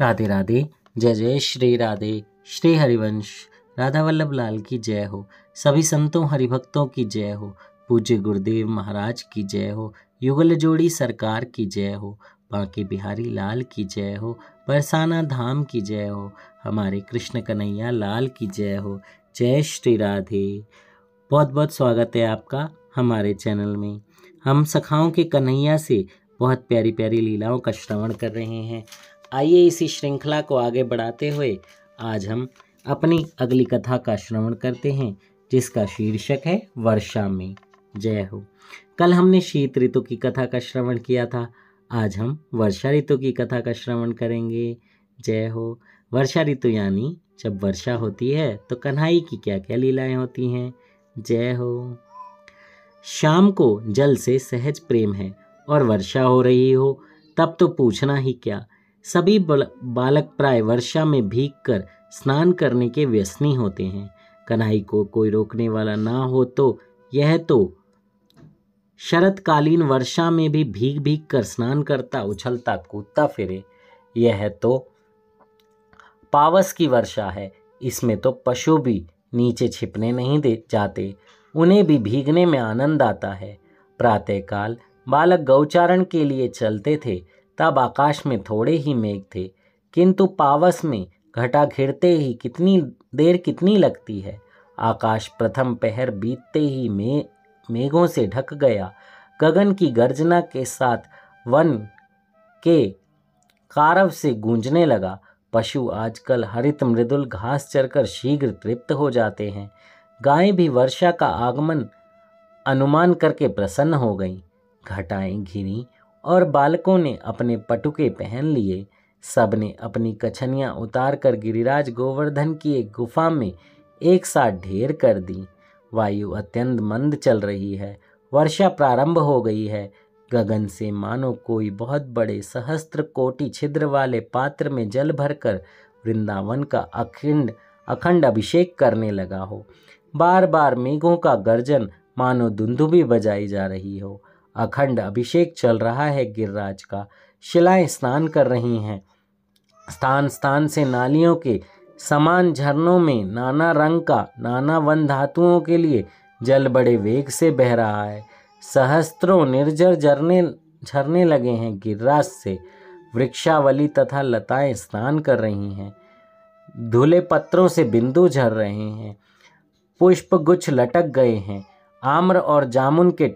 राधे राधे। जय जय श्री राधे। श्री हरिवंश राधा वल्लभ लाल की जय हो। सभी संतों हरिभक्तों की जय हो। पूज्य गुरुदेव महाराज की जय हो। युगल जोड़ी सरकार की जय हो। बांके बिहारी लाल की जय हो। बरसाना धाम की जय हो। हमारे कृष्ण कन्हैया लाल की जय हो। जय श्री राधे। बहुत बहुत स्वागत है आपका हमारे चैनल में। हम सखाओं के कन्हैया से बहुत प्यारी प्यारी लीलाओं का श्रवण कर रहे हैं। आइए इसी श्रृंखला को आगे बढ़ाते हुए आज हम अपनी अगली कथा का श्रवण करते हैं, जिसका शीर्षक है वर्षा में। जय हो। कल हमने शीत ऋतु की कथा का श्रवण किया था। आज हम वर्षा ऋतु की कथा का श्रवण करेंगे। जय हो। वर्षा ऋतु यानी जब वर्षा होती है तो कन्हैया की क्या क्या लीलाएं होती हैं। जय हो। शाम को जल से सहज प्रेम है और वर्षा हो रही हो तब तो पूछना ही क्या। सभी बालक प्राय वर्षा में भीगकर स्नान करने के व्यसनी होते हैं। कन्हैया को कोई रोकने वाला ना हो तो यह तो शरतकालीन वर्षा में भी भीग भीग कर स्नान करता, उछलता कूदता फिरे। यह तो पावस की वर्षा है। इसमें तो पशु भी नीचे छिपने नहीं दे जाते, उन्हें भी भीगने में आनंद आता है। प्रातःकाल बालक गौचारण के लिए चलते थे, तब आकाश में थोड़े ही मेघ थे, किंतु पावस में घटा घिरते ही कितनी लगती है। आकाश प्रथम पहर बीतते ही मेघों से ढक गया। गगन की गर्जना के साथ वन के कारव से गूंजने लगा। पशु आजकल हरित मृदुल घास चरकर शीघ्र तृप्त हो जाते हैं। गायें भी वर्षा का आगमन अनुमान करके प्रसन्न हो गईं। घटाएं घिरी और बालकों ने अपने पटुके पहन लिए। सबने अपनी कछनियां उतार कर गिरिराज गोवर्धन की एक गुफा में एक साथ ढेर कर दी। वायु अत्यंत मंद चल रही है। वर्षा प्रारंभ हो गई है। गगन से मानो कोई बहुत बड़े सहस्त्र कोटि छिद्र वाले पात्र में जल भरकर वृंदावन का अखंड अभिषेक करने लगा हो। बार बार मेघों का गर्जन मानो दुंदुभी बजाई जा रही हो। अखंड अभिषेक चल रहा है गिरिराज का। शिलाएं स्नान कर रही हैं। स्थान स्थान से नालियों के समान झरनों में नाना रंग का, नाना वन धातुओं के लिए जल बड़े वेग से बह रहा है। सहस्त्रों निर्जर झरने लगे हैं गिरिराज से। वृक्षावली तथा लताएं स्नान कर रही हैं। धुले पत्रों से बिंदु झर रहे हैं। पुष्प गुच्छ लटक गए हैं। आम्र और जामुन के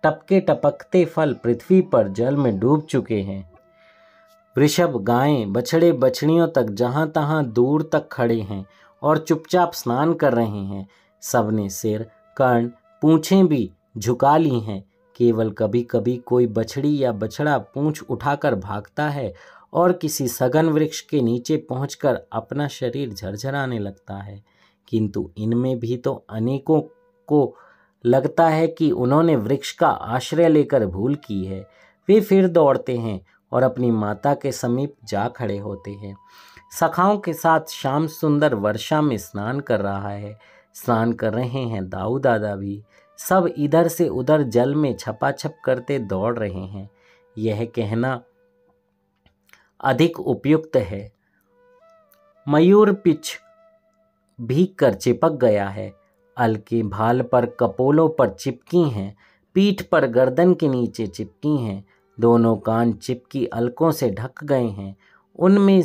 टपकते फल पृथ्वी पर जल में डूब चुके हैं। वृषभ, गायें, बछड़े बछड़ियों तक जहां तहां दूर तक खड़े हैं और चुपचाप स्नान कर रहे हैं। सबने सिर, कर्ण, पूंछें भी झुका ली हैं। केवल कभी कभी कोई बछड़ी या बछड़ा पूंछ उठाकर भागता है और किसी सघन वृक्ष के नीचे पहुंचकर अपना शरीर झरझराने लगता है। किंतु इनमें भी तो अनेकों को लगता है कि उन्होंने वृक्ष का आश्रय लेकर भूल की है। वे फिर दौड़ते हैं और अपनी माता के समीप जा खड़े होते हैं। सखाओं के साथ श्याम सुंदर वर्षा में स्नान कर रहा है। स्नान कर रहे हैं दाऊ दादा भी। सब इधर से उधर जल में छपाछप करते दौड़ रहे हैं। यह कहना अधिक उपयुक्त है। मयूर पिच भीग कर चिपक गया है। अलके भाल पर कपोलों पर चिपकी हैं। पीठ पर गर्दन के नीचे चिपकी हैं। दोनों कान चिपकी अलकों से ढक गए हैं। उनमें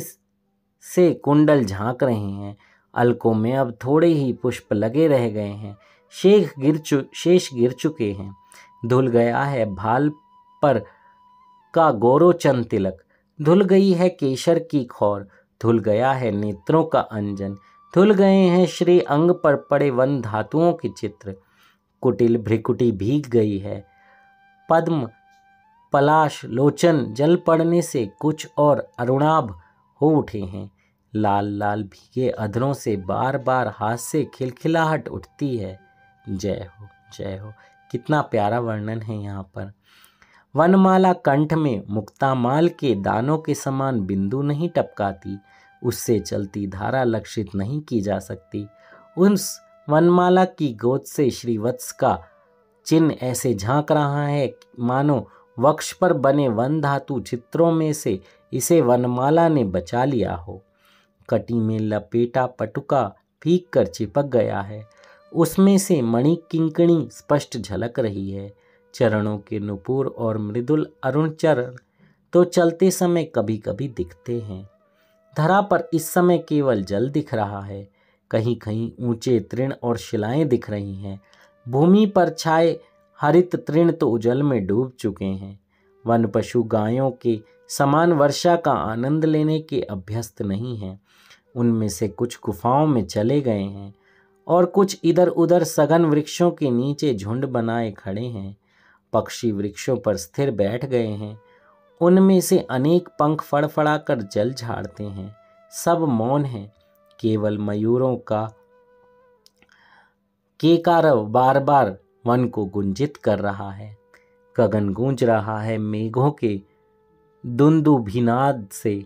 से कुंडल झांक रहे हैं। अलकों में अब थोड़े ही पुष्प लगे रह गए हैं। शेष गिर चुके हैं। धुल गया है भाल पर का गौरोचन तिलक। धुल गई है केशर की खौर। धुल गया है नेत्रों का अंजन। धुल गए हैं श्री अंग पर पड़े वन धातुओं के चित्र। कुटिल भ्रिकुटी भीग गई है। पद्म पलाश लोचन जल पड़ने से कुछ और अरुणाभ हो उठे हैं। लाल लाल भीगे अधरों से बार बार हाथ से खिलखिलाहट उठती है। जय हो, जय हो। कितना प्यारा वर्णन है यहाँ पर। वनमाला कंठ में मुक्तामाल के दानों के समान बिंदु नहीं टपकाती। उससे चलती धारा लक्षित नहीं की जा सकती। उस वनमाला की गोद से श्रीवत्स का चिन्ह ऐसे झांक रहा है मानो वक्ष पर बने वन धातु चित्रों में से इसे वनमाला ने बचा लिया हो। कटी में लपेटा पटुका भीग कर चिपक गया है, उसमें से मणि किंकणी स्पष्ट झलक रही है। चरणों के नुपुर और मृदुल अरुण चरण तो चलते समय कभी कभी दिखते हैं। धरा पर इस समय केवल जल दिख रहा है, कहीं कहीं ऊंचे तृण और शिलाएं दिख रही हैं। भूमि पर छाए हरित तृण तो जल में डूब चुके हैं। वन पशु गायों के समान वर्षा का आनंद लेने के अभ्यस्त नहीं हैं। उनमें से कुछ गुफाओं में चले गए हैं और कुछ इधर उधर सघन वृक्षों के नीचे झुंड बनाए खड़े हैं। पक्षी वृक्षों पर स्थिर बैठ गए हैं, उनमें से अनेक पंख फड़फड़ाकर जल झाड़ते हैं। सब मौन हैं, केवल मयूरों का केकारव बार बार वन को गुंजित कर रहा है। गगन गूंज रहा है मेघों के दुंदुभिनाद से,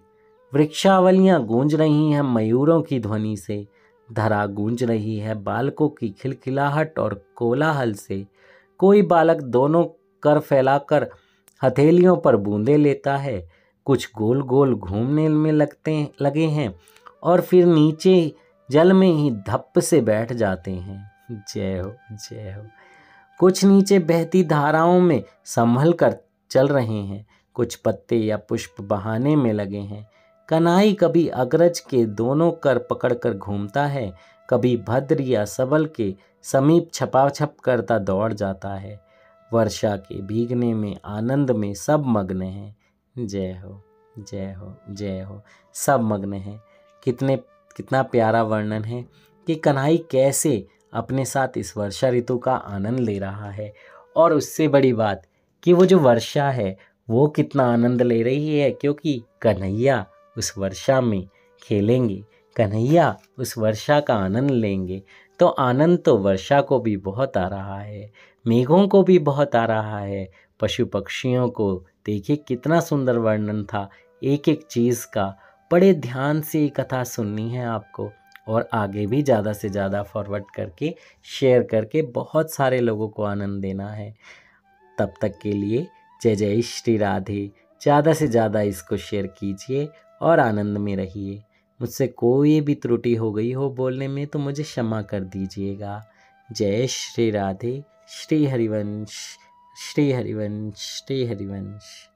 वृक्षावलियां गूंज रही हैं मयूरों की ध्वनि से। धरा गूंज रही है बालकों की खिलखिलाहट और कोलाहल से। कोई बालक दोनों कर फैलाकर हथेलियों पर बूंदे लेता है, कुछ गोल गोल घूमने में लगे हैं और फिर नीचे जल में ही धप्प से बैठ जाते हैं। जय हो जय हो। कुछ नीचे बहती धाराओं में संभल कर चल रहे हैं, कुछ पत्ते या पुष्प बहाने में लगे हैं। कन्हई कभी अग्रज के दोनों कर पकड़कर घूमता है, कभी भद्र या सबल के समीप छपाछप करता दौड़ जाता है। वर्षा के भीगने में आनंद में सब मग्न हैं। जय हो जय हो जय हो। सब मग्न हैं। कितना प्यारा वर्णन है कि कन्हई कैसे अपने साथ इस वर्षा ऋतु का आनंद ले रहा है, और उससे बड़ी बात कि वो जो वर्षा है वो कितना आनंद ले रही है, क्योंकि कन्हैया उस वर्षा में खेलेंगे, कन्हैया उस वर्षा का आनंद लेंगे। तो आनंद तो वर्षा को भी बहुत आ रहा है, मेघों को भी बहुत आ रहा है, पशु पक्षियों को। देखिए कितना सुंदर वर्णन था एक एक चीज़ का। बड़े ध्यान से ये कथा सुननी है आपको, और आगे भी ज़्यादा से ज़्यादा फॉरवर्ड करके शेयर करके बहुत सारे लोगों को आनंद देना है। तब तक के लिए जय जय श्री राधे। ज़्यादा से ज़्यादा इसको शेयर कीजिए और आनंद में रहिए। मुझसे कोई भी त्रुटि हो गई हो बोलने में तो मुझे क्षमा कर दीजिएगा। जय श्री राधे। श्री हरिवंश श्री हरिवंश श्री हरिवंश।